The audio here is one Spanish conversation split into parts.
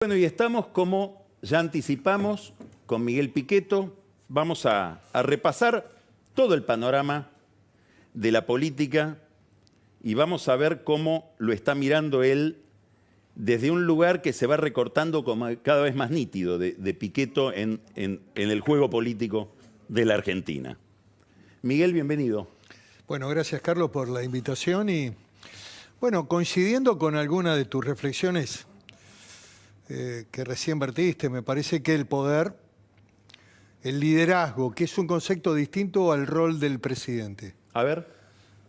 Bueno, y estamos, como ya anticipamos, con Miguel Pichetto. Vamos a repasar todo el panorama de la política y vamos a ver cómo lo está mirando él desde un lugar que se va recortando como cada vez más nítido de Pichetto en el juego político de la Argentina. Miguel, bienvenido. Bueno, gracias Carlos por la invitación y, bueno, coincidiendo con alguna de tus reflexiones que recién vertiste, me parece que el poder, el liderazgo, que es un concepto distinto al rol del presidente. A ver.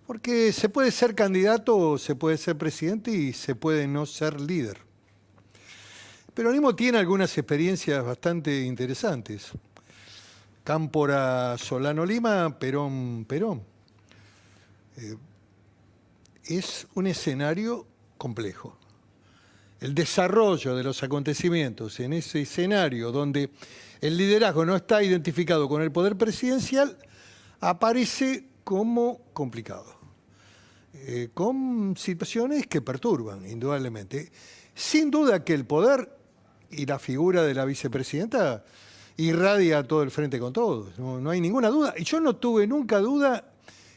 Porque se puede ser candidato, se puede ser presidente y se puede no ser líder. El peronismo tiene algunas experiencias bastante interesantes. Cámpora, Solano Lima, Perón. Es un escenario complejo. El desarrollo de los acontecimientos en ese escenario donde el liderazgo no está identificado con el poder presidencial aparece como complicado, con situaciones que perturban, indudablemente. Sin duda que el poder y la figura de la vicepresidenta irradia a todo el frente con todos, no hay ninguna duda. Y yo no tuve nunca duda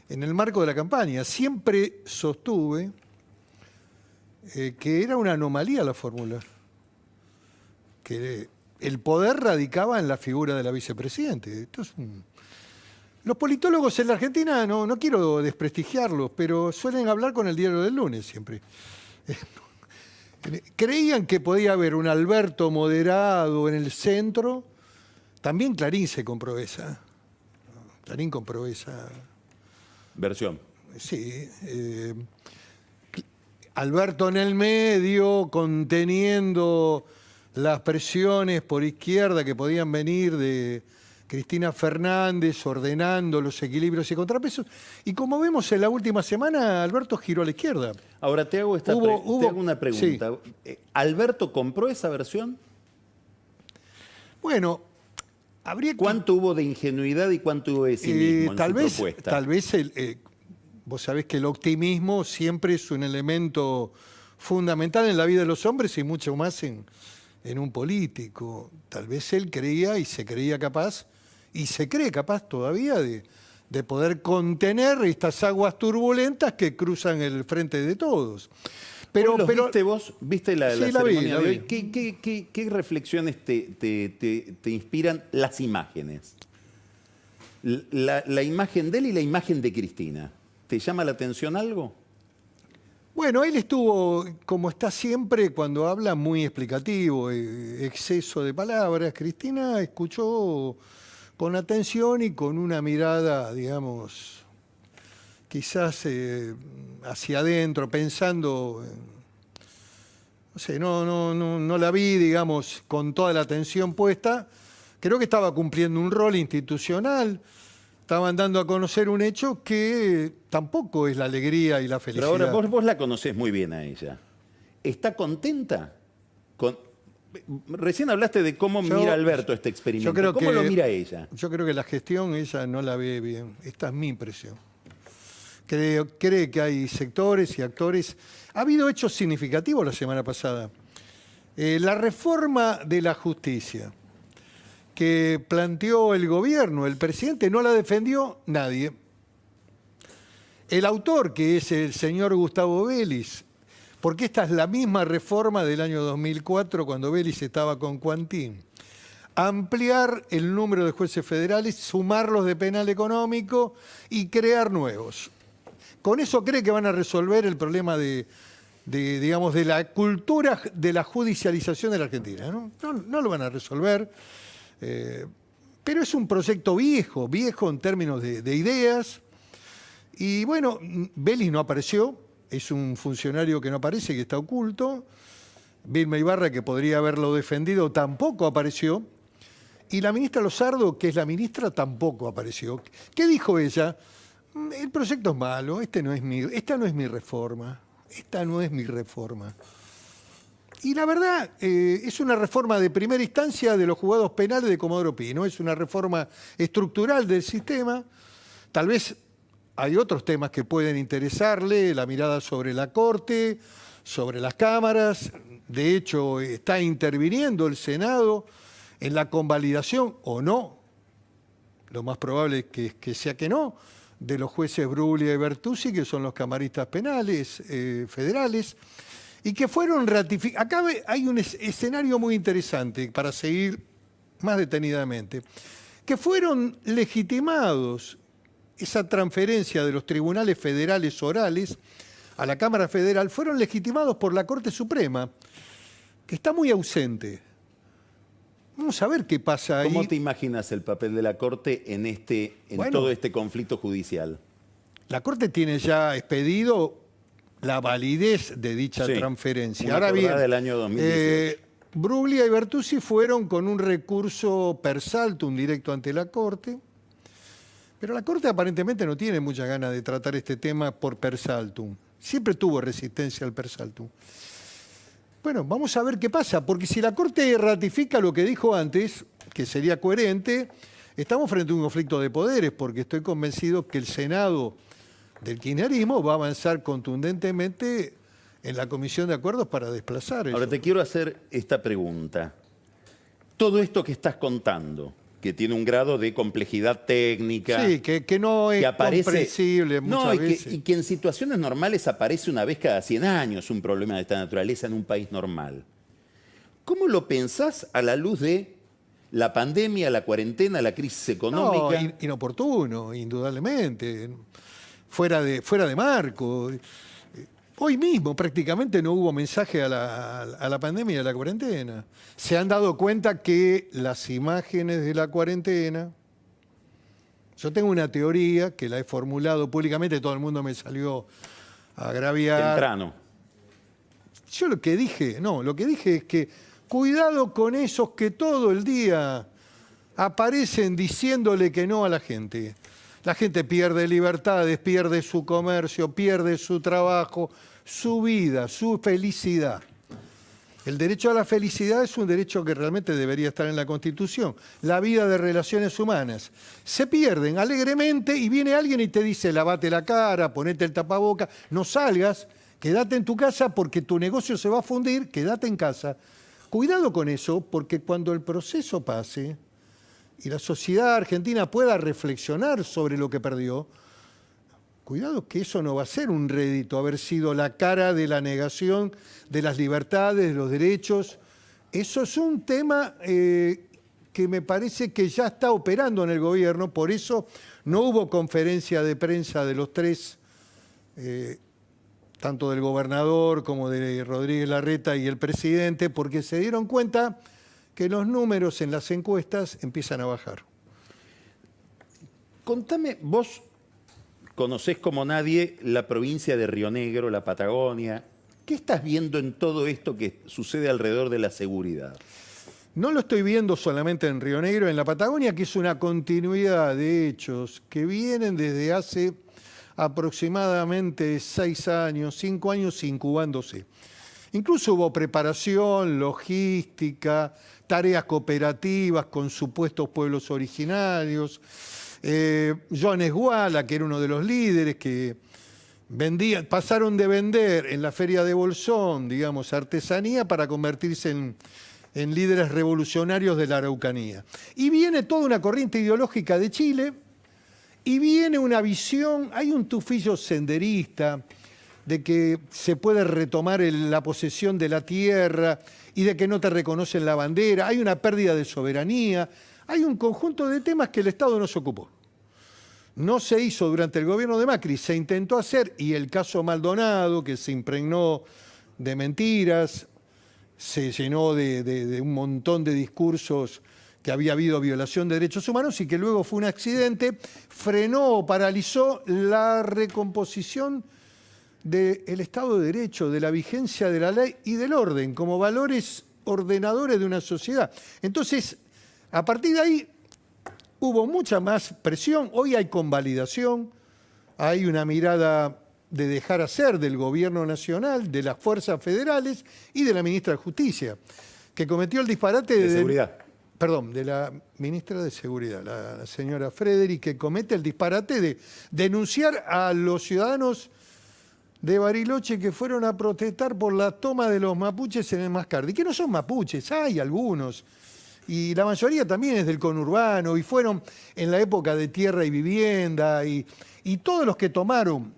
en el marco de la campaña, siempre sostuve que era una anomalía la fórmula, que el poder radicaba en la figura de la vicepresidente. Los politólogos en la Argentina, no quiero desprestigiarlos, pero suelen hablar con el diario del lunes siempre. Creían que podía haber un Alberto moderado en el centro. También Clarín se compró esa. Clarín compró esa Versión. Sí. Alberto en el medio, conteniendo las presiones por izquierda que podían venir de Cristina Fernández, ordenando los equilibrios y contrapesos. Y como vemos en la última semana, Alberto giró a la izquierda. Ahora te hago, te hago una pregunta. Sí. ¿Alberto compró esa versión? Bueno, habría que... ¿Cuánto hubo de ingenuidad y cuánto hubo de cinismo en su propuesta? Tal vez vos sabés que el optimismo siempre es un elemento fundamental en la vida de los hombres y mucho más en un político. Tal vez él creía y se creía capaz, y se cree capaz todavía de poder contener estas aguas turbulentas que cruzan el frente de todos. Pero ¿Vos viste la ceremonia de hoy? Vi. ¿Qué reflexiones te inspiran las imágenes? La imagen de él y la imagen de Cristina. ¿Te llama la atención algo? Bueno, él estuvo, como está siempre, cuando habla, muy explicativo, exceso de palabras. Cristina escuchó con atención y con una mirada, digamos, quizás hacia adentro, pensando, no sé, no la vi, digamos, con toda la atención puesta. Creo que estaba cumpliendo un rol institucional. Estaban dando a conocer un hecho que tampoco es la alegría y la felicidad. Pero ahora vos la conocés muy bien a ella. ¿Está contenta? Recién hablaste de cómo mira Alberto este experimento. ¿Cómo lo mira ella? Yo creo que la gestión ella no la ve bien. Esta es mi impresión. Cree que hay sectores y actores. Ha habido hechos significativos la semana pasada. La reforma de la justicia que planteó el gobierno, el presidente, no la defendió nadie. El autor, que es el señor Gustavo Vélez, porque esta es la misma reforma del año 2004, cuando Vélez estaba con Quantín. Ampliar el número de jueces federales, sumarlos de penal económico y crear nuevos. Con eso cree que van a resolver el problema digamos, de la cultura de la judicialización de la Argentina. No lo van a resolver. Pero es un proyecto viejo en términos de ideas. Y bueno, Vélez no apareció, es un funcionario que no aparece, que está oculto. Vilma Ibarra, que podría haberlo defendido, tampoco apareció. Y la ministra Lozardo, que es la ministra, tampoco apareció. ¿Qué dijo ella? El proyecto es malo, esta no es mi reforma. Esta no es mi reforma. Y la verdad, es una reforma de primera instancia de los juzgados penales de Comodoro Pi, ¿no? Es una reforma estructural del sistema. Tal vez hay otros temas que pueden interesarle, la mirada sobre la Corte, sobre las cámaras. De hecho, está interviniendo el Senado en la convalidación o no, lo más probable es que sea que no, de los jueces Bruglia y Bertuzzi, que son los camaristas penales federales, y que fueron ratificados. Acá hay un escenario muy interesante para seguir más detenidamente, que fueron legitimados esa transferencia de los tribunales federales orales a la Cámara Federal, fueron legitimados por la Corte Suprema, que está muy ausente. Vamos a ver qué pasa ahí. ¿Cómo te imaginas el papel de la Corte en todo este conflicto judicial? La Corte tiene ya expedido la validez de dicha transferencia. Ahora bien, del año 2018. Bruglia y Bertuzzi fueron con un recurso per saltum directo ante la Corte, pero la Corte aparentemente no tiene muchas ganas de tratar este tema por per saltum. Siempre tuvo resistencia al per saltum. Bueno, vamos a ver qué pasa, porque si la Corte ratifica lo que dijo antes, que sería coherente, estamos frente a un conflicto de poderes, porque estoy convencido que el Senado del kirchnerismo va a avanzar contundentemente en la Comisión de Acuerdos para desplazar eso. Ahora te quiero hacer esta pregunta. Todo esto que estás contando, que tiene un grado de complejidad técnica... Sí, que no es comprensible muchas veces. Y que en situaciones normales aparece una vez cada 100 años un problema de esta naturaleza en un país normal. ¿Cómo lo pensás a la luz de la pandemia, la cuarentena, la crisis económica? No, inoportuno, indudablemente. Fuera de marco. Hoy mismo prácticamente no hubo mensaje a la pandemia y a la cuarentena. Se han dado cuenta que las imágenes de la cuarentena... Yo tengo una teoría que la he formulado públicamente, todo el mundo me salió a agraviar. Temprano. Yo lo que dije es que cuidado con esos que todo el día aparecen diciéndole que no a la gente. La gente pierde libertades, pierde su comercio, pierde su trabajo, su vida, su felicidad. El derecho a la felicidad es un derecho que realmente debería estar en la Constitución. La vida de relaciones humanas. Se pierden alegremente y viene alguien y te dice, lavate la cara, ponete el tapaboca, no salgas, quédate en tu casa porque tu negocio se va a fundir, quédate en casa. Cuidado con eso, porque cuando el proceso pase y la sociedad argentina pueda reflexionar sobre lo que perdió, cuidado que eso no va a ser un rédito, haber sido la cara de la negación de las libertades, de los derechos. Eso es un tema que me parece que ya está operando en el gobierno, por eso no hubo conferencia de prensa de los tres, tanto del gobernador como de Rodríguez Larreta y el presidente, porque se dieron cuenta que los números en las encuestas empiezan a bajar. Contame, vos conocés como nadie la provincia de Río Negro, la Patagonia. ¿Qué estás viendo en todo esto que sucede alrededor de la seguridad? No lo estoy viendo solamente en Río Negro, en la Patagonia, que es una continuidad de hechos que vienen desde hace aproximadamente 6 años, 5 años incubándose. Incluso hubo preparación, logística, tareas cooperativas con supuestos pueblos originarios. John Esguala, que era uno de los líderes que pasaron de vender en la feria de Bolsón, digamos, artesanía para convertirse en líderes revolucionarios de la Araucanía. Y viene toda una corriente ideológica de Chile y viene una visión, hay un tufillo senderista de que se puede retomar la posesión de la tierra y de que no te reconocen la bandera, hay una pérdida de soberanía, hay un conjunto de temas que el Estado no se ocupó. No se hizo durante el gobierno de Macri, se intentó hacer, y el caso Maldonado, que se impregnó de mentiras, se llenó de un montón de discursos que había habido violación de derechos humanos y que luego fue un accidente, frenó o paralizó la recomposición del Estado de Derecho, de la vigencia de la ley y del orden, como valores ordenadores de una sociedad. Entonces, a partir de ahí hubo mucha más presión, hoy hay convalidación, hay una mirada de dejar hacer del gobierno nacional, de las fuerzas federales y de la ministra de Justicia, que cometió el disparate de seguridad. Perdón, de la ministra de Seguridad, la señora Frederick, que comete el disparate de denunciar a los ciudadanos de Bariloche que fueron a protestar por la toma de los mapuches en el Mascardi, que no son mapuches, hay algunos, y la mayoría también es del conurbano, y fueron en la época de Tierra y Vivienda, y todos los que tomaron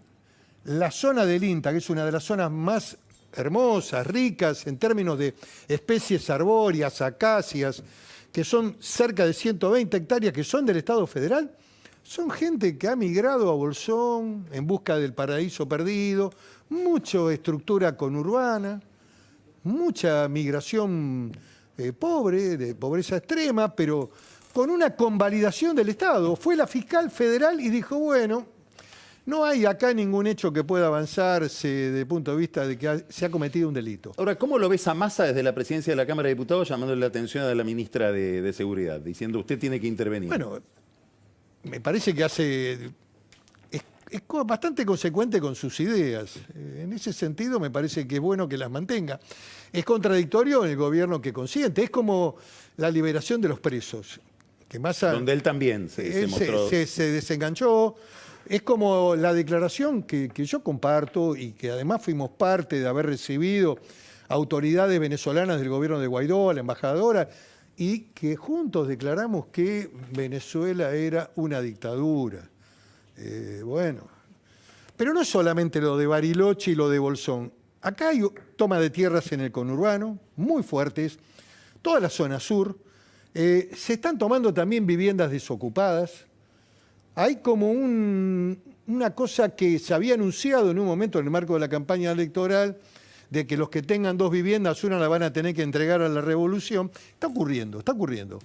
la zona del INTA, que es una de las zonas más hermosas, ricas en términos de especies arbóreas, acacias, que son cerca de 120 hectáreas, que son del Estado federal, son gente que ha migrado a Bolsón en busca del paraíso perdido, mucha estructura conurbana, mucha migración pobre, de pobreza extrema, pero con una convalidación del Estado. Fue la fiscal federal y dijo, bueno, no hay acá ningún hecho que pueda avanzarse desde el punto de vista de que se ha cometido un delito. Ahora, ¿cómo lo ves a Massa desde la presidencia de la Cámara de Diputados llamándole la atención a la ministra de Seguridad, diciendo usted tiene que intervenir? Bueno, me parece que es bastante consecuente con sus ideas. En ese sentido me parece que es bueno que las mantenga. Es contradictorio en el gobierno que consiente. Es como la liberación de los presos. Que Massa, donde él también se mostró... se desenganchó. Es como la declaración que yo comparto y que además fuimos parte de haber recibido autoridades venezolanas del gobierno de Guaidó, la embajadora, y que juntos declaramos que Venezuela era una dictadura. Bueno, pero no solamente lo de Bariloche y lo de Bolsón. Acá hay toma de tierras en el conurbano, muy fuertes, toda la zona sur. Se están tomando también viviendas desocupadas. Hay como una cosa que se había anunciado en un momento en el marco de la campaña electoral, de que los que tengan 2 viviendas, una la van a tener que entregar a la revolución. Está ocurriendo, está ocurriendo.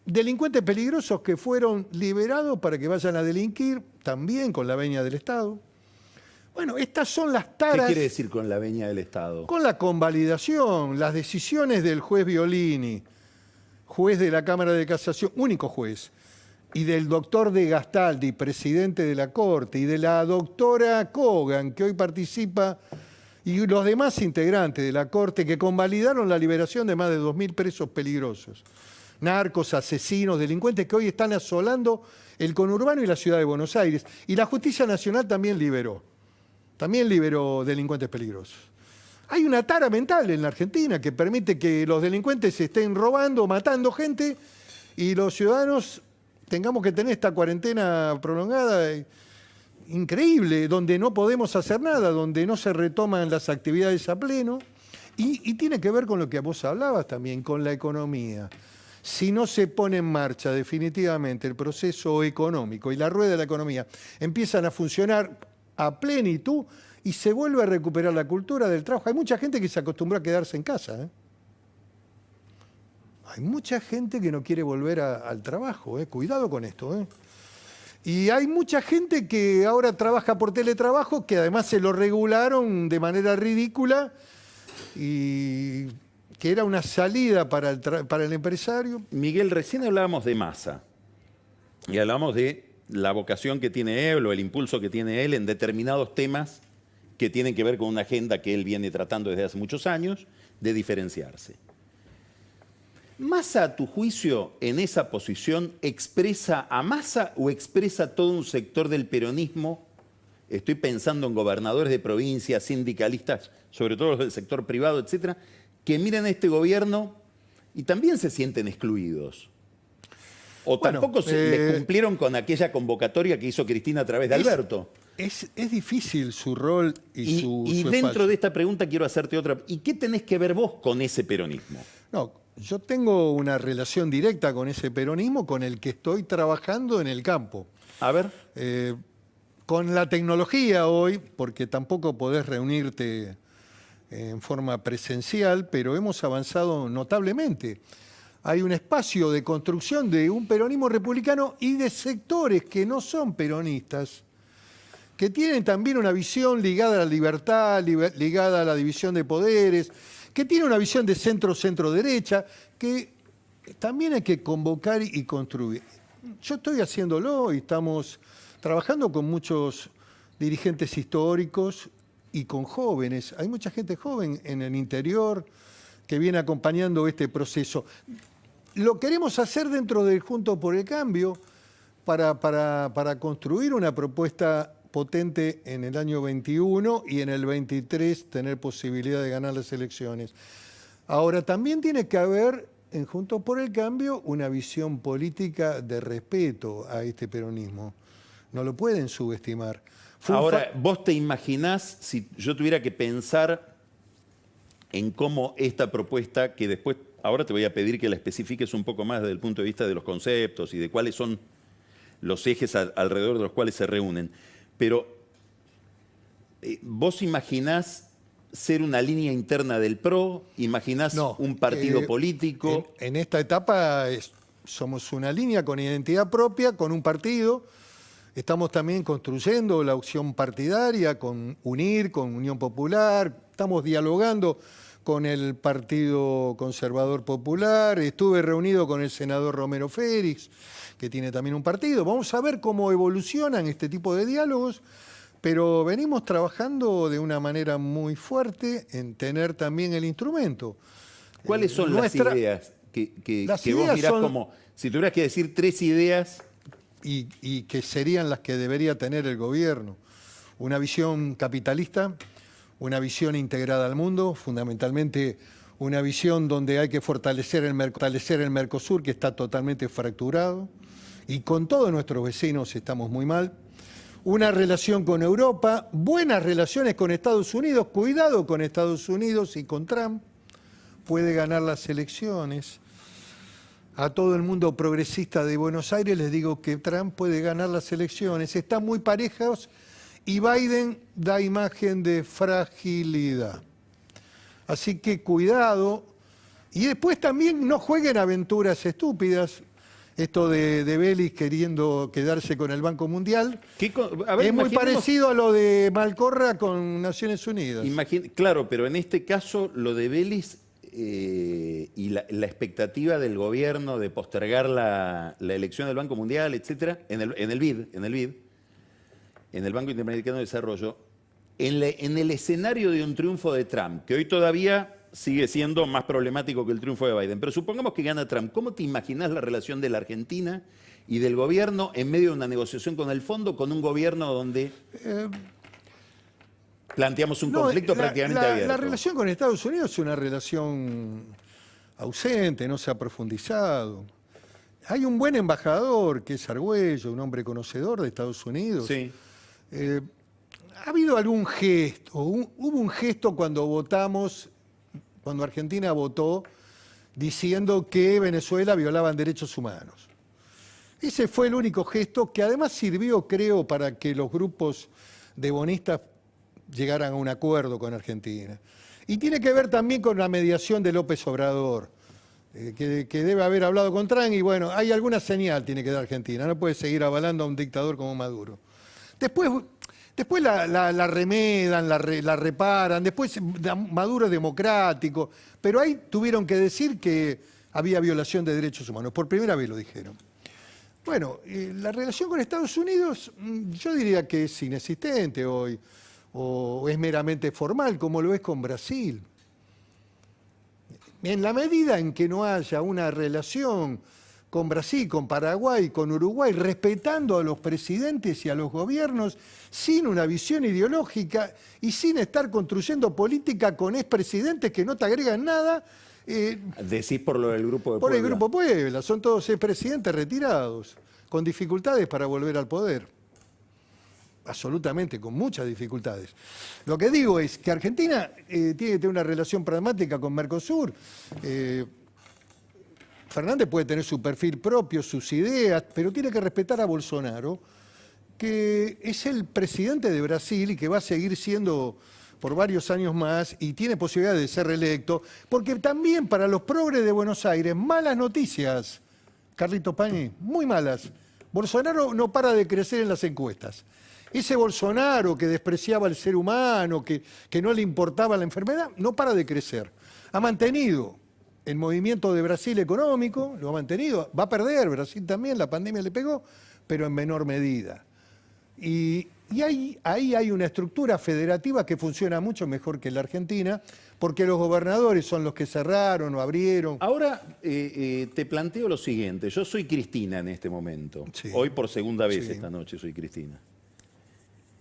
Delincuentes peligrosos que fueron liberados para que vayan a delinquir, también con la venia del Estado. Bueno, estas son las taras... ¿Qué quiere decir con la venia del Estado? Con la convalidación, las decisiones del juez Violini, juez de la Cámara de Casación, único juez, y del doctor De Gastaldi, presidente de la Corte, y de la doctora Kogan, que hoy participa, y los demás integrantes de la Corte que convalidaron la liberación de más de 2.000 presos peligrosos. Narcos, asesinos, delincuentes que hoy están asolando el conurbano y la ciudad de Buenos Aires. Y la Justicia Nacional también liberó delincuentes peligrosos. Hay una tara mental en la Argentina que permite que los delincuentes estén robando, matando gente y los ciudadanos tengamos que tener esta cuarentena prolongada increíble, donde no podemos hacer nada, donde no se retoman las actividades a pleno. Y tiene que ver con lo que vos hablabas también, con la economía. Si no se pone en marcha definitivamente el proceso económico y la rueda de la economía empiezan a funcionar a plenitud y se vuelve a recuperar la cultura del trabajo. Hay mucha gente que se acostumbró a quedarse en casa, ¿eh? Hay mucha gente que no quiere volver al trabajo, ¿eh? Cuidado con esto, ¿eh? Y hay mucha gente que ahora trabaja por teletrabajo, que además se lo regularon de manera ridícula y que era una salida para el empresario. Miguel, recién hablábamos de Massa y hablábamos de la vocación que tiene él o el impulso que tiene él en determinados temas que tienen que ver con una agenda que él viene tratando desde hace muchos años, de diferenciarse. ¿Massa, a tu juicio, en esa posición, expresa a Massa o expresa todo un sector del peronismo? Estoy pensando en gobernadores de provincias, sindicalistas, sobre todo los del sector privado, etcétera, que miran a este gobierno y también se sienten excluidos. O bueno, tampoco les cumplieron con aquella convocatoria que hizo Cristina a través de Alberto. Es difícil su rol y su dentro espacio. de esta pregunta quiero hacerte otra. ¿Y qué tenés que ver vos con ese peronismo? No, yo tengo una relación directa con ese peronismo con el que estoy trabajando en el campo. A ver. Con la tecnología hoy, porque tampoco podés reunirte en forma presencial, pero hemos avanzado notablemente. Hay un espacio de construcción de un peronismo republicano y de sectores que no son peronistas, que tienen también una visión ligada a la libertad, ligada a la división de poderes, que tiene una visión de centro-centro-derecha, que también hay que convocar y construir. Yo estoy haciéndolo y estamos trabajando con muchos dirigentes históricos y con jóvenes. Hay mucha gente joven en el interior que viene acompañando este proceso. Lo queremos hacer dentro del Juntos por el Cambio para construir una propuesta potente en el año 21 y en el 23 tener posibilidad de ganar las elecciones. Ahora, también tiene que haber, en Juntos por el Cambio, una visión política de respeto a este peronismo. No lo pueden subestimar. Ahora, ¿vos te imaginás, si yo tuviera que pensar en cómo esta propuesta, que después, ahora te voy a pedir que la especifiques un poco más desde el punto de vista de los conceptos y de cuáles son los ejes alrededor de los cuales se reúnen, pero ¿vos imaginás ser una línea interna del PRO? ¿Imaginás un partido político? En esta etapa somos una línea con identidad propia, con un partido. Estamos también construyendo la opción partidaria con UNIR, con Unión Popular. Estamos dialogando con el Partido Conservador Popular. Estuve reunido con el senador Romero Félix, que tiene también un partido. Vamos a ver cómo evolucionan este tipo de diálogos, pero venimos trabajando de una manera muy fuerte en tener también el instrumento. ¿Cuáles son las ideas que vos mirás como, si tuvieras que decir 3 ideas? Y que serían las que debería tener el gobierno. Una visión capitalista, una visión integrada al mundo, fundamentalmente una visión donde hay que fortalecer el Mercosur, que está totalmente fracturado, y con todos nuestros vecinos estamos muy mal. Una relación con Europa, buenas relaciones con Estados Unidos, cuidado con Estados Unidos y con Trump, puede ganar las elecciones. A todo el mundo progresista de Buenos Aires les digo que Trump puede ganar las elecciones. Están muy parejos y Biden da imagen de fragilidad. Así que cuidado. Y después también no jueguen aventuras estúpidas. Esto de Vélez queriendo quedarse con el Banco Mundial es muy parecido a lo de Malcorra con Naciones Unidas. Claro, pero en este caso lo de Vélez y la expectativa del gobierno de postergar la elección del Banco Mundial, etcétera, en el BID, en el Banco Interamericano de Desarrollo, en el escenario de un triunfo de Trump, que hoy todavía sigue siendo más problemático que el triunfo de Biden, pero supongamos que gana Trump, ¿cómo te imaginás la relación de la Argentina y del gobierno en medio de una negociación con el fondo, con un gobierno donde planteamos un conflicto prácticamente abierto? La relación con Estados Unidos es una relación ausente, no se ha profundizado. Hay un buen embajador, que es Argüello, un hombre conocedor de Estados Unidos. Sí. Ha habido algún gesto, hubo un gesto cuando Argentina votó diciendo que Venezuela violaba derechos humanos. Ese fue el único gesto que además sirvió, creo, para que los grupos de bonistas llegaran a un acuerdo con Argentina. Y tiene que ver también con la mediación de López Obrador, que debe haber hablado con Trump, y bueno, hay alguna señal tiene que dar Argentina, no puede seguir avalando a un dictador como Maduro. Después la remedan, la reparan, después Maduro es democrático, pero ahí tuvieron que decir que había violación de derechos humanos, por primera vez lo dijeron. Bueno, la relación con Estados Unidos yo diría que es inexistente hoy, o es meramente formal, como lo es con Brasil. En la medida en que no haya una relación con Brasil, con Paraguay, con Uruguay, respetando a los presidentes y a los gobiernos, sin una visión ideológica y sin estar construyendo política con expresidentes que no te agregan nada. Decís por lo del Grupo de Puebla. Por el Grupo Puebla, son todos expresidentes retirados, con dificultades para volver al poder. Absolutamente, con muchas dificultades. Lo que digo es que Argentina tiene que tener una relación pragmática con Mercosur. Fernández puede tener su perfil propio, sus ideas, pero tiene que respetar a Bolsonaro, que es el presidente de Brasil y que va a seguir siendo por varios años más y tiene posibilidad de ser reelecto, porque también para los progres de Buenos Aires, malas noticias, Carlito Pañi, muy malas. Bolsonaro no para de crecer en las encuestas. Ese Bolsonaro que despreciaba al ser humano, que no le importaba la enfermedad, no para de crecer. Ha mantenido el movimiento de Brasil económico, lo ha mantenido, va a perder, Brasil también, la pandemia le pegó, pero en menor medida. Y ahí hay una estructura federativa que funciona mucho mejor que la Argentina, porque los gobernadores son los que cerraron o abrieron. Ahora te planteo lo siguiente, yo soy Cristina en este momento, Sí. hoy por segunda vez Sí. esta noche soy Cristina.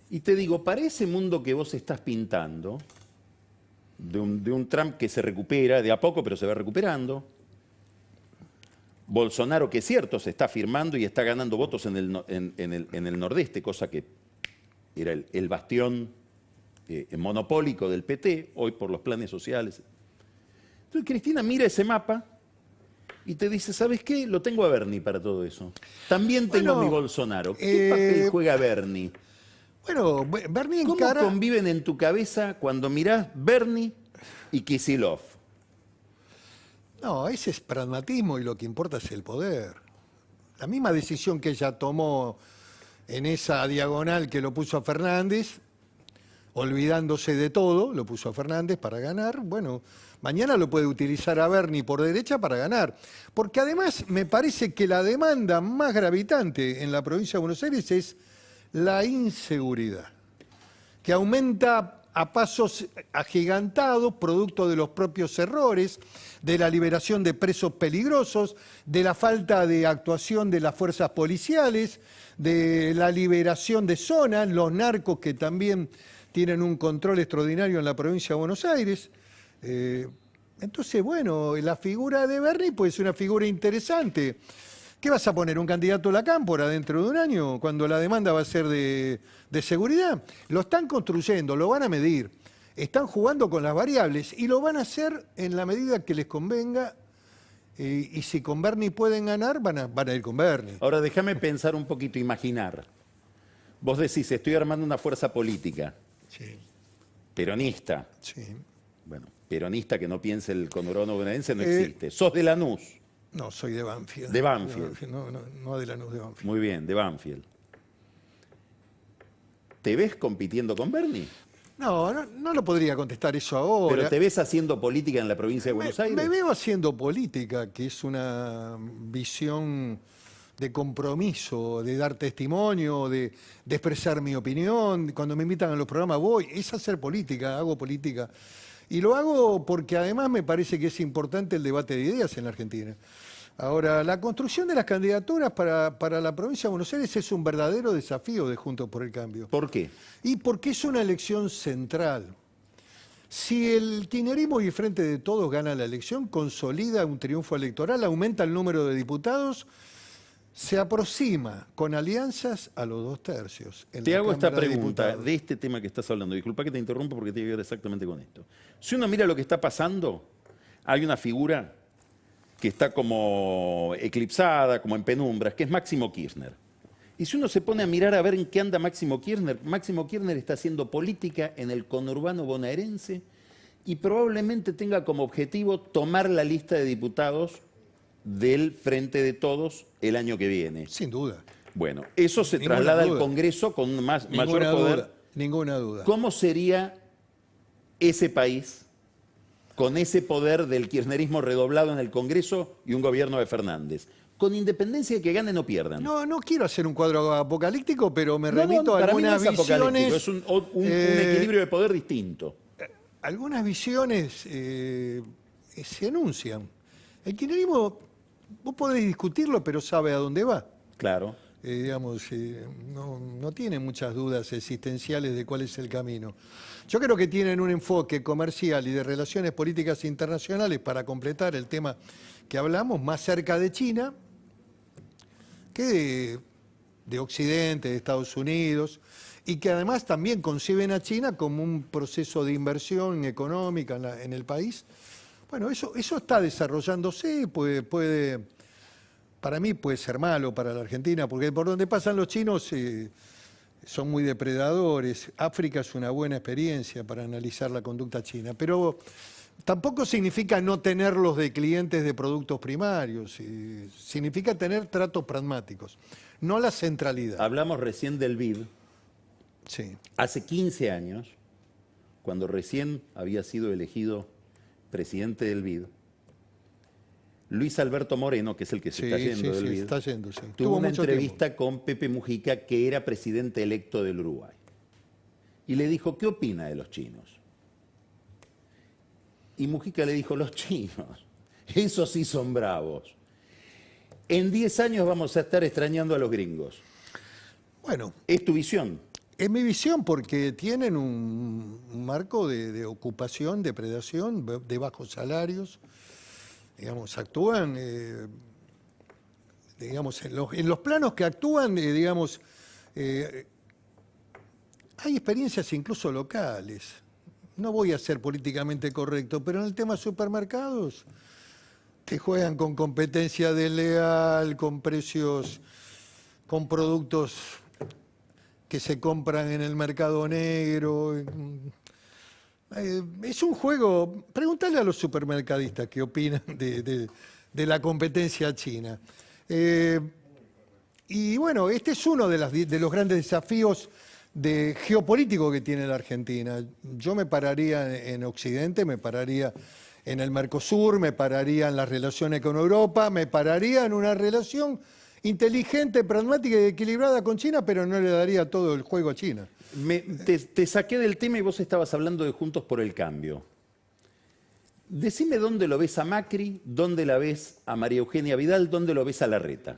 Y te digo, para ese mundo que vos estás pintando, de un Trump que se recupera de a poco, pero se va recuperando, Bolsonaro, que es cierto, se está firmando y está ganando votos en el nordeste, cosa que era el bastión monopólico del PT, hoy por los planes sociales. Entonces Cristina mira ese mapa y te dice, ¿sabes qué? Lo tengo a Bernie para todo eso. También tengo a mi Bolsonaro. ¿Qué papel juega Bernie? Bueno, Bernie ¿Cómo encara... conviven en tu cabeza cuando mirás Bernie y Kicillof? No, ese es pragmatismo y lo que importa es el poder. La misma decisión que ella tomó en esa diagonal que lo puso a Fernández, olvidándose de todo, lo puso a Fernández para ganar. Bueno, mañana lo puede utilizar a Bernie por derecha para ganar. Porque además me parece que la demanda más gravitante en la provincia de Buenos Aires es la inseguridad, que aumenta a pasos agigantados, producto de los propios errores, de la liberación de presos peligrosos, de la falta de actuación de las fuerzas policiales, de la liberación de zonas, los narcos que también tienen un control extraordinario en la provincia de Buenos Aires. Entonces, bueno, la figura de Bernie puede ser una figura interesante. ¿Qué vas a poner? ¿Un candidato a la cámpora dentro de un año, cuando la demanda va a ser de seguridad? Lo están construyendo, lo van a medir, están jugando con las variables y lo van a hacer en la medida que les convenga. Y si con Bernie pueden ganar, van a ir con Bernie. Ahora déjame pensar un poquito, imaginar. Vos decís, estoy armando una fuerza política, Sí. peronista. Sí. Bueno, peronista que no piense el conurbano bonaerense no existe. Sos de Lanús. No, soy de Banfield. De Banfield. No de Lanús, de Banfield. Muy bien, de Banfield. ¿Te ves compitiendo con Bernie? No lo podría contestar eso ahora. ¿Pero te ves haciendo política en la provincia de Buenos Aires? Me veo haciendo política, que es una visión de compromiso, de dar testimonio, de expresar mi opinión. Cuando me invitan a los programas voy, es hacer política, hago política. Y lo hago porque además me parece que es importante el debate de ideas en la Argentina. Ahora, la construcción de las candidaturas para la provincia de Buenos Aires es un verdadero desafío de Juntos por el Cambio. ¿Por qué? Y porque es una elección central. Si el kirchnerismo y el Frente de Todos gana la elección, consolida un triunfo electoral, aumenta el número de diputados, se aproxima con alianzas a los 2/3. Te hago esta pregunta de este tema que estás hablando. Disculpa que te interrumpa porque tiene que ver exactamente con esto. Si uno mira lo que está pasando, hay una figura que está como eclipsada, como en penumbras, que es Máximo Kirchner. Y si uno se pone a mirar a ver en qué anda Máximo Kirchner está haciendo política en el conurbano bonaerense y probablemente tenga como objetivo tomar la lista de diputados del Frente de Todos el año que viene. Sin duda. Bueno, eso se traslada al Congreso con mayor poder. Ninguna duda. ¿Cómo sería ese país con ese poder del kirchnerismo redoblado en el Congreso y un gobierno de Fernández? Con independencia de que ganen o pierdan. No quiero hacer un cuadro apocalíptico, pero me remito a algunas visiones. Es un equilibrio de poder distinto. Algunas visiones se anuncian. El kirchnerismo, vos podés discutirlo, pero sabe a dónde va. Claro. No tiene muchas dudas existenciales de cuál es el camino. Yo creo que tienen un enfoque comercial y de relaciones políticas internacionales para completar el tema que hablamos, más cerca de China que de Occidente, de Estados Unidos, y que además también conciben a China como un proceso de inversión económica en el país. Bueno, eso está desarrollándose, para mí puede ser malo para la Argentina, porque por donde pasan los chinos son muy depredadores. África es una buena experiencia para analizar la conducta china, pero tampoco significa no tenerlos de clientes de productos primarios, significa tener tratos pragmáticos, no la centralidad. Hablamos recién del BID. Sí. Hace 15 años, cuando recién había sido elegido presidente del BID, Luis Alberto Moreno, que es el que se está yendo del BID, está yendo, sí. tuvo una entrevista con Pepe Mujica, que era presidente electo del Uruguay. Y le dijo, ¿qué opina de los chinos? Y Mujica le dijo, los chinos, esos sí son bravos. En 10 años vamos a estar extrañando a los gringos. Bueno. ¿Es tu visión? Es mi visión porque tienen un marco de ocupación, de predación, de bajos salarios. Digamos, actúan, digamos, en los planos que actúan, digamos, hay experiencias incluso locales. No voy a ser políticamente correcto, pero en el tema supermercados, que juegan con competencia desleal, con precios, con productos que se compran en el mercado negro. Es un juego. Pregúntale a los supermercadistas qué opinan de la competencia china. Y bueno, este es uno de los grandes desafíos geopolíticos que tiene la Argentina. Yo me pararía en Occidente, me pararía en el Mercosur, me pararía en las relaciones con Europa, me pararía en una relación inteligente, pragmática y equilibrada con China, pero no le daría todo el juego a China. Te saqué del tema y vos estabas hablando de Juntos por el Cambio. Decime dónde lo ves a Macri, dónde la ves a María Eugenia Vidal, dónde lo ves a Larreta.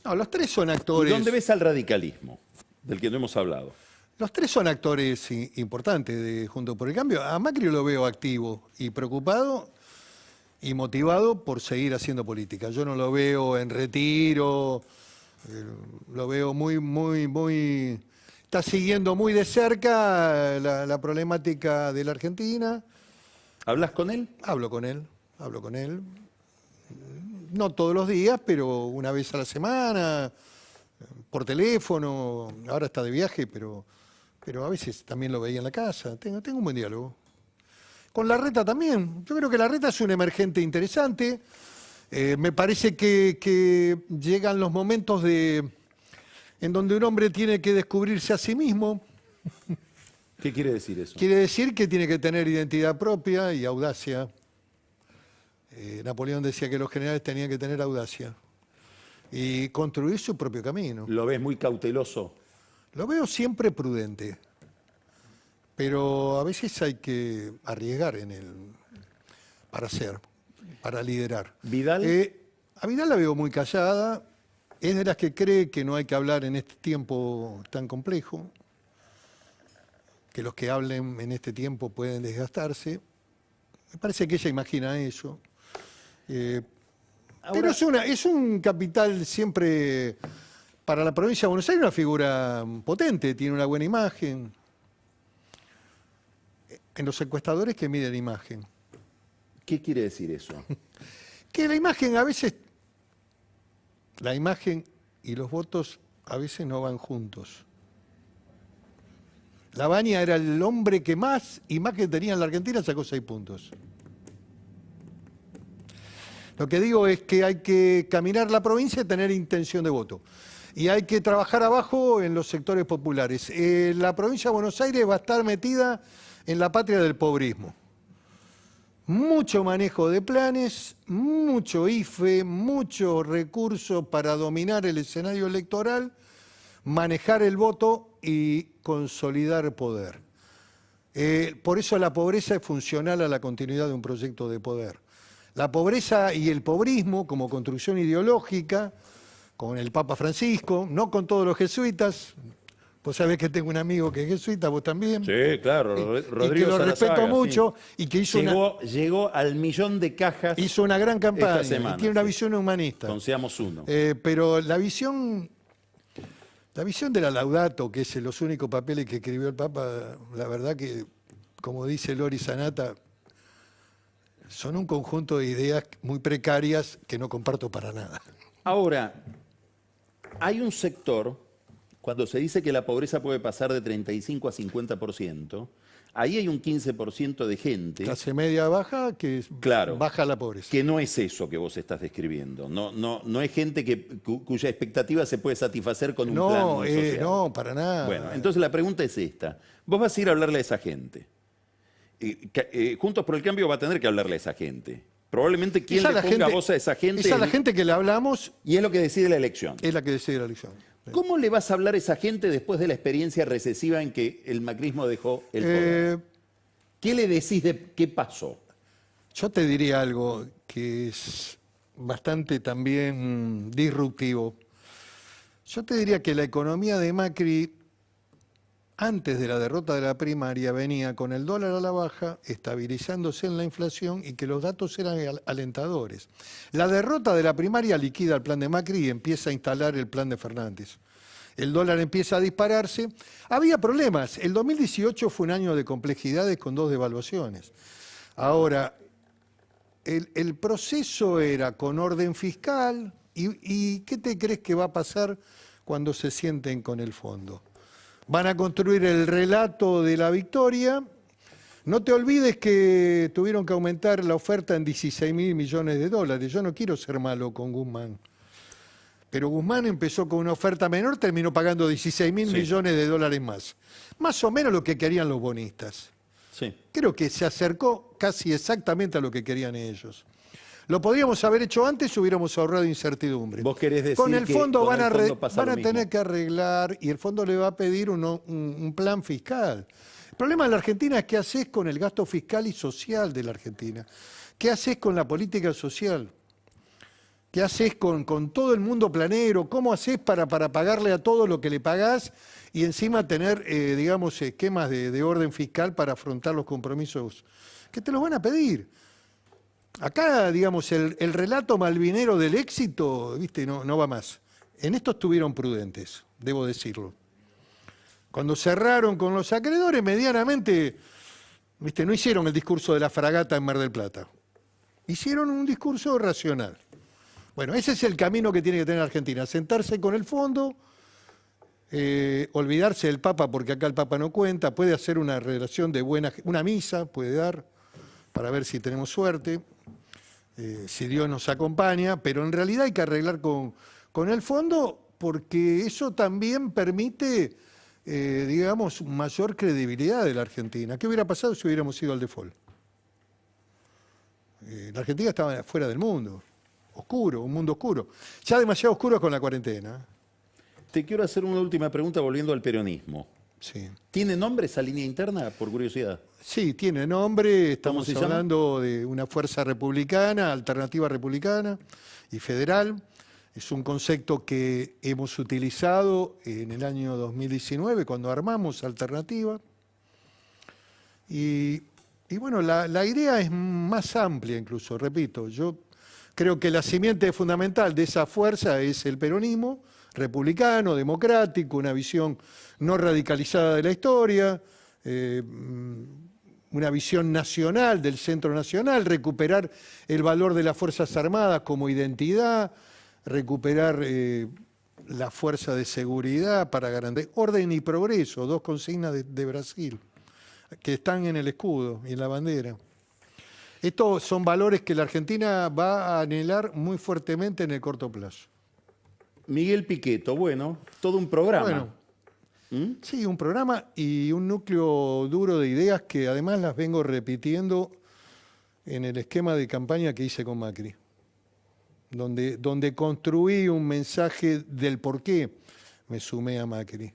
No, los tres son ¿Y actores. dónde ves al radicalismo, del que no hemos hablado? Los tres son actores importantes de Juntos por el Cambio. A Macri lo veo activo y preocupado y motivado por seguir haciendo política. Yo no lo veo en retiro, lo veo muy... Está siguiendo muy de cerca la problemática de la Argentina. ¿Hablas con él? Hablo con él. No todos los días, pero una vez a la semana, por teléfono. Ahora está de viaje, pero a veces también lo veía en la casa. Tengo un buen diálogo. Con Larreta también. Yo creo que Larreta es un emergente interesante. Me parece que llegan los momentos en donde un hombre tiene que descubrirse a sí mismo. ¿Qué quiere decir eso? Quiere decir que tiene que tener identidad propia y audacia. Napoleón decía que los generales tenían que tener audacia y construir su propio camino. ¿Lo ves muy cauteloso? Lo veo siempre prudente, pero a veces hay que arriesgar para liderar. ¿Vidal? A Vidal la veo muy callada, es de las que cree que no hay que hablar en este tiempo tan complejo, que los que hablen en este tiempo pueden desgastarse. Me parece que ella imagina eso. Pero es un capital siempre, para la provincia de Buenos Aires, una figura potente, tiene una buena imagen. En los encuestadores que miden imagen. ¿Qué quiere decir eso? Que la imagen a veces, la imagen y los votos a veces no van juntos. Lavagna era el hombre que más imagen tenía en la Argentina, sacó 6 puntos. Lo que digo es que hay que caminar la provincia y tener intención de voto. Y hay que trabajar abajo en los sectores populares. La provincia de Buenos Aires va a estar metida en la patria del pobrismo. Mucho manejo de planes, mucho IFE, mucho recurso para dominar el escenario electoral, manejar el voto y consolidar poder. Por eso la pobreza es funcional a la continuidad de un proyecto de poder. La pobreza y el pobrismo como construcción ideológica, con el Papa Francisco, no con todos los jesuitas. Vos sabés que tengo un amigo que es jesuita, vos también. Sí, claro, Rodrigo. Y que lo respeto mucho. Sí. Y que llegó al 1.000.000 de cajas. Hizo una gran campaña. Esta semana, y tiene una visión humanista. Con Seamos Uno. Pero la visión de la Laudato, que es los únicos papeles que escribió el Papa, la verdad que, como dice Lori Sanata, son un conjunto de ideas muy precarias que no comparto para nada. Ahora, hay un sector, cuando se dice que la pobreza puede pasar de 35 a 50%, ahí hay un 15% de gente... Clase media baja, que claro, baja la pobreza. Que no es eso que vos estás describiendo. No es gente cuya expectativa se puede satisfacer con un plan social. No, para nada. Bueno, entonces la pregunta es esta. Vos vas a ir a hablarle a esa gente. Juntos por el Cambio va a tener que hablarle a esa gente. Probablemente quien le ponga voz a esa gente... Esa es la gente que le hablamos... Y es lo que decide la elección. Es la que decide la elección. ¿Cómo le vas a hablar a esa gente después de la experiencia recesiva en que el macrismo dejó el poder? ¿Qué le decís de qué pasó? Yo te diría algo que es bastante también disruptivo. Yo te diría que la economía de Macri antes de la derrota de la primaria, venía con el dólar a la baja, estabilizándose en la inflación y que los datos eran alentadores. La derrota de la primaria liquida el plan de Macri y empieza a instalar el plan de Fernández. El dólar empieza a dispararse. Había problemas. El 2018 fue un año de complejidades con 2 devaluaciones. Ahora, el proceso era con orden fiscal. ¿Y qué te crees que va a pasar cuando se sienten con el fondo? Van a construir el relato de la victoria. No te olvides que tuvieron que aumentar la oferta en 16.000 millones de dólares. Yo no quiero ser malo con Guzmán. Pero Guzmán empezó con una oferta menor, terminó pagando 16.000 millones de dólares más. Más o menos lo que querían los bonistas. Sí. Creo que se acercó casi exactamente a lo que querían ellos. Lo podríamos haber hecho antes y hubiéramos ahorrado incertidumbre. Vos querés decir con el que fondo con van el fondo pasa van lo a mismo. tener que arreglar y el fondo le va a pedir un plan fiscal. El problema de la Argentina es qué haces con el gasto fiscal y social de la Argentina. ¿Qué haces con la política social? ¿Qué haces con todo el mundo planero? ¿Cómo haces para pagarle a todo lo que le pagás y encima tener, digamos, esquemas de orden fiscal para afrontar los compromisos que te los van a pedir? Acá, digamos, el relato malvinero del éxito, ¿viste? No va más. En esto estuvieron prudentes, debo decirlo. Cuando cerraron con los acreedores, medianamente, ¿viste? No hicieron el discurso de la fragata en Mar del Plata. Hicieron un discurso racional. Bueno, ese es el camino que tiene que tener Argentina, sentarse con el fondo, olvidarse del Papa porque acá el Papa no cuenta, puede hacer una relación de una misa, puede dar, para ver si tenemos suerte, si Dios nos acompaña, pero en realidad hay que arreglar con el fondo porque eso también permite, digamos, mayor credibilidad de la Argentina. ¿Qué hubiera pasado si hubiéramos ido al default? La Argentina estaba fuera del mundo. Oscuro, un mundo oscuro. Ya demasiado oscuro con la cuarentena. Te quiero hacer una última pregunta volviendo al peronismo. Sí. ¿Tiene nombre esa línea interna, por curiosidad? Sí, tiene nombre. Estamos se llama? hablando de una fuerza republicana, alternativa republicana y federal. Es un concepto que hemos utilizado en el año 2019 cuando armamos Alternativa. Y bueno, la idea es más amplia incluso, repito. Yo creo que la simiente fundamental de esa fuerza es el peronismo, republicano, democrático, una visión no radicalizada de la historia, una visión nacional, del centro nacional, recuperar el valor de las Fuerzas Armadas como identidad, recuperar la fuerza de seguridad para garantizar orden y progreso, 2 consignas de Brasil, que están en el escudo y en la bandera. Estos son valores que la Argentina va a anhelar muy fuertemente en el corto plazo. Miguel Pichetto, bueno, todo un programa. Bueno, sí, un programa y un núcleo duro de ideas que además las vengo repitiendo en el esquema de campaña que hice con Macri, donde construí un mensaje del por qué me sumé a Macri,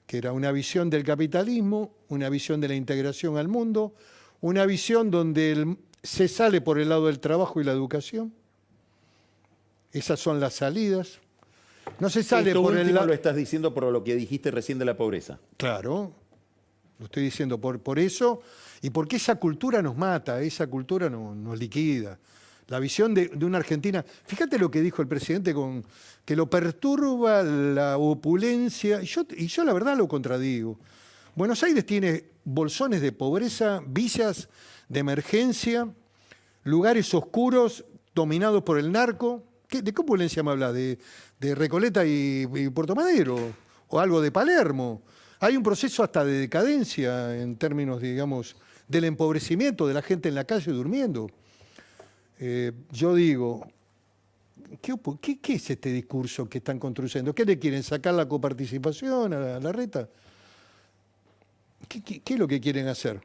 que era una visión del capitalismo, una visión de la integración al mundo, una visión donde se sale por el lado del trabajo y la educación. Esas son las salidas. No se sale Esto por el último lado... lo estás diciendo por lo que dijiste recién de la pobreza. Claro, lo estoy diciendo por eso y porque esa cultura nos mata, esa cultura nos liquida. La visión de una Argentina... Fíjate lo que dijo el presidente, que lo perturba la opulencia, y yo la verdad lo contradigo. Buenos Aires tiene bolsones de pobreza, villas de emergencia, lugares oscuros dominados por el narco. ¿De qué opulencia me habla? ¿De Recoleta y Puerto Madero? ¿O algo de Palermo? Hay un proceso hasta de decadencia en términos, digamos, del empobrecimiento de la gente en la calle durmiendo. Yo digo, ¿qué es este discurso que están construyendo? ¿Qué le quieren? ¿Sacar la coparticipación a la reta? ¿Qué es lo que quieren hacer?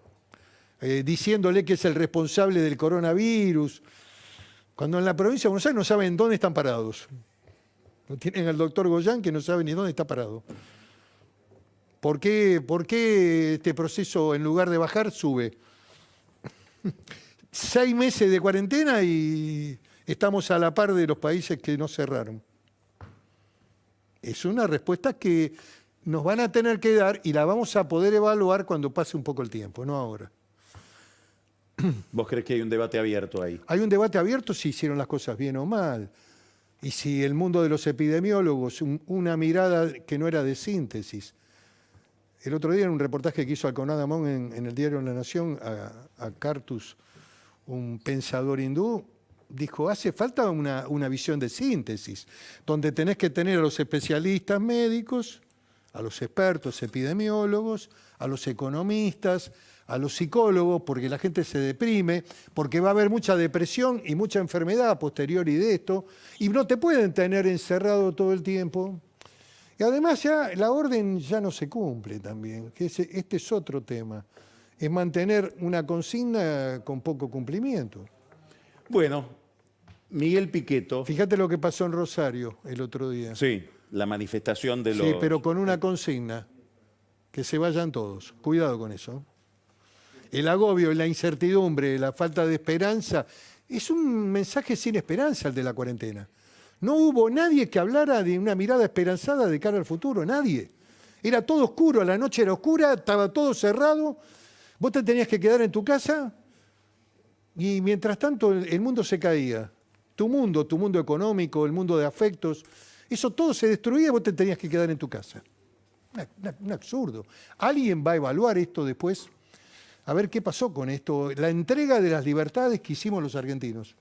Diciéndole que es el responsable del coronavirus, cuando en la provincia de Buenos Aires no saben dónde están parados. No tienen al doctor Goyán que no sabe ni dónde está parado. ¿Por qué este proceso, en lugar de bajar, sube? 6 meses de cuarentena y estamos a la par de los países que no cerraron. Es una respuesta que nos van a tener que dar y la vamos a poder evaluar cuando pase un poco el tiempo, no ahora. ¿Vos crees que hay un debate abierto ahí? Hay un debate abierto si hicieron las cosas bien o mal. Y si el mundo de los epidemiólogos, una mirada que no era de síntesis. El otro día en un reportaje que hizo Alconada-Amón en el diario La Nación a Cartus, un pensador hindú, dijo, hace falta una visión de síntesis, donde tenés que tener a los especialistas médicos, a los expertos epidemiólogos, a los economistas, a los psicólogos, porque la gente se deprime, porque va a haber mucha depresión y mucha enfermedad a posteriori de esto, y no te pueden tener encerrado todo el tiempo. Y además ya la orden ya no se cumple también, que este es otro tema, es mantener una consigna con poco cumplimiento. Bueno, Miguel Piqueto. Fíjate lo que pasó en Rosario el otro día. Sí, la manifestación de los... Sí, pero con una consigna, que se vayan todos. Cuidado con eso. El agobio, la incertidumbre, la falta de esperanza, es un mensaje sin esperanza el de la cuarentena. No hubo nadie que hablara de una mirada esperanzada de cara al futuro, nadie. Era todo oscuro, la noche era oscura, estaba todo cerrado, vos te tenías que quedar en tu casa y mientras tanto el mundo se caía. Tu mundo económico, el mundo de afectos, eso todo se destruía y vos te tenías que quedar en tu casa. Un absurdo. ¿Alguien va a evaluar esto después? A ver qué pasó con esto, la entrega de las libertades que hicimos los argentinos.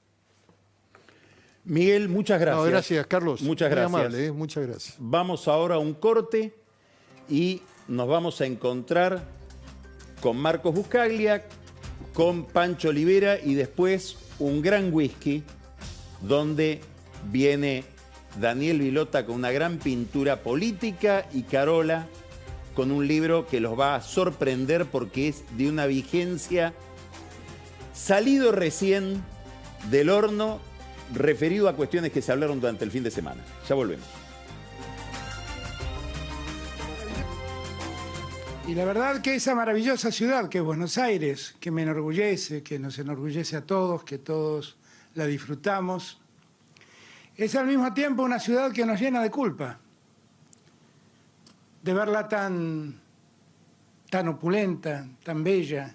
Miguel, muchas gracias. No, gracias, Carlos. Muchas Muy gracias. amable, muchas gracias. Vamos ahora a un corte y nos vamos a encontrar con Marcos Buscaglia, con Pancho Olivera y después un gran whisky donde viene Daniel Vilota con una gran pintura política y Carola con un libro que los va a sorprender porque es de una vigencia salido recién del horno, referido a cuestiones que se hablaron durante el fin de semana. Ya volvemos. Y la verdad que esa maravillosa ciudad que es Buenos Aires, que me enorgullece, que nos enorgullece a todos, que todos la disfrutamos, es al mismo tiempo una ciudad que nos llena de culpa, de verla tan opulenta, tan bella,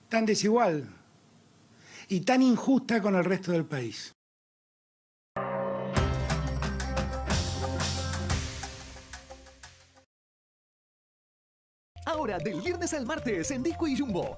tan desigual y tan injusta con el resto del país. Ahora, del viernes al martes en Disco y Jumbo,